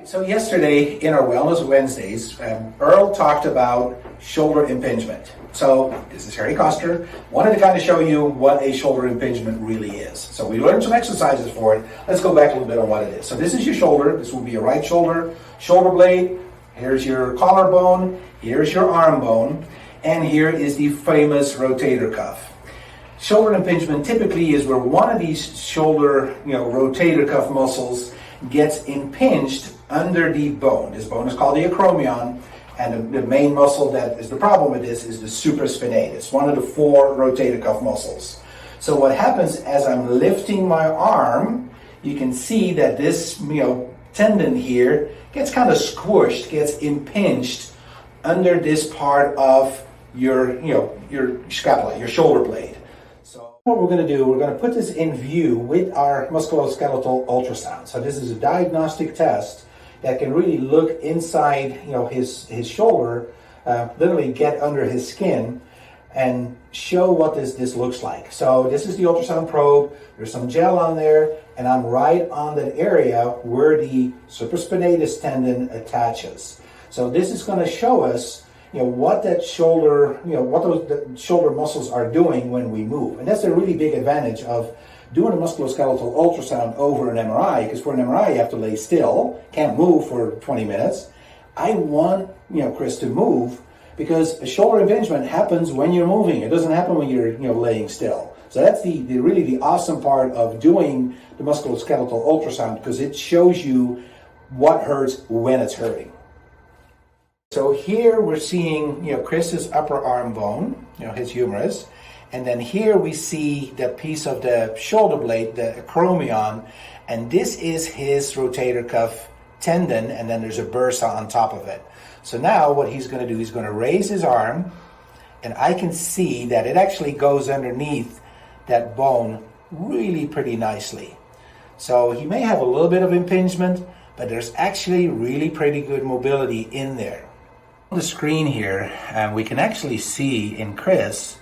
So yesterday in our Wellness Wednesdays, Earl talked about shoulder impingement. So this is Harry Koster. Wanted to kind of show you what a shoulder impingement really is. So we learned some exercises for it. Let's go back a little bit on what it is. So this is your shoulder. This will be your right shoulder, shoulder blade. Here's your collarbone. Here's your arm bone. And here is the famous rotator cuff. Shoulder impingement typically is where one of these shoulder, rotator cuff muscles gets impinged under the bone. This bone is called the acromion, and the main muscle that is the problem with this is the supraspinatus. It's one of the four rotator cuff muscles. So what happens as I'm lifting my arm, you can see that this tendon here gets kind of squished, gets impinged under this part of your scapula, your shoulder blade. So what we're going to do, we're going to put this in view with our musculoskeletal ultrasound. So this is a diagnostic test that can really look inside, his shoulder, literally get under his skin and show what this looks like. So this is the ultrasound probe. There's some gel on there, and I'm right on that area where the supraspinatus tendon attaches. So this is going to show us, what that shoulder, what the shoulder muscles are doing when we move. And that's a really big advantage of doing a musculoskeletal ultrasound over an MRI, because for an MRI you have to lay still, can't move for 20 minutes. I want, Chris, to move, because a shoulder impingement happens when you're moving. It doesn't happen when you're, laying still. So that's the really the awesome part of doing the musculoskeletal ultrasound, because it shows you what hurts when it's hurting. So here we're seeing, Chris's upper arm bone, his humerus. And then here we see the piece of the shoulder blade, the acromion, and this is his rotator cuff tendon, and then there's a bursa on top of it. So now what he's going to do, he's going to raise his arm, and I can see that it actually goes underneath that bone really pretty nicely. So he may have a little bit of impingement, but there's actually really pretty good mobility in there. On the screen here, we can actually see in Chris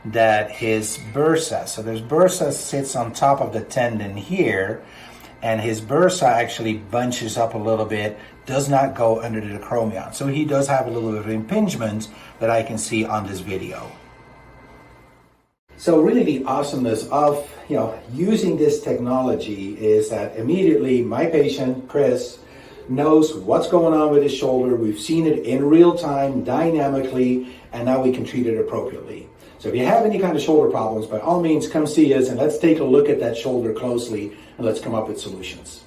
that his bursa, so there's bursa sits on top of the tendon here, and his bursa actually bunches up a little bit, does not go under the acromion. So he does have a little bit of impingement that I can see on this video. So really the awesomeness of using this technology is that immediately my patient, Chris, knows what's going on with his shoulder. We've seen it in real time, dynamically, and now we can treat it appropriately. So if you have any kind of shoulder problems, by all means, come see us and let's take a look at that shoulder closely and let's come up with solutions.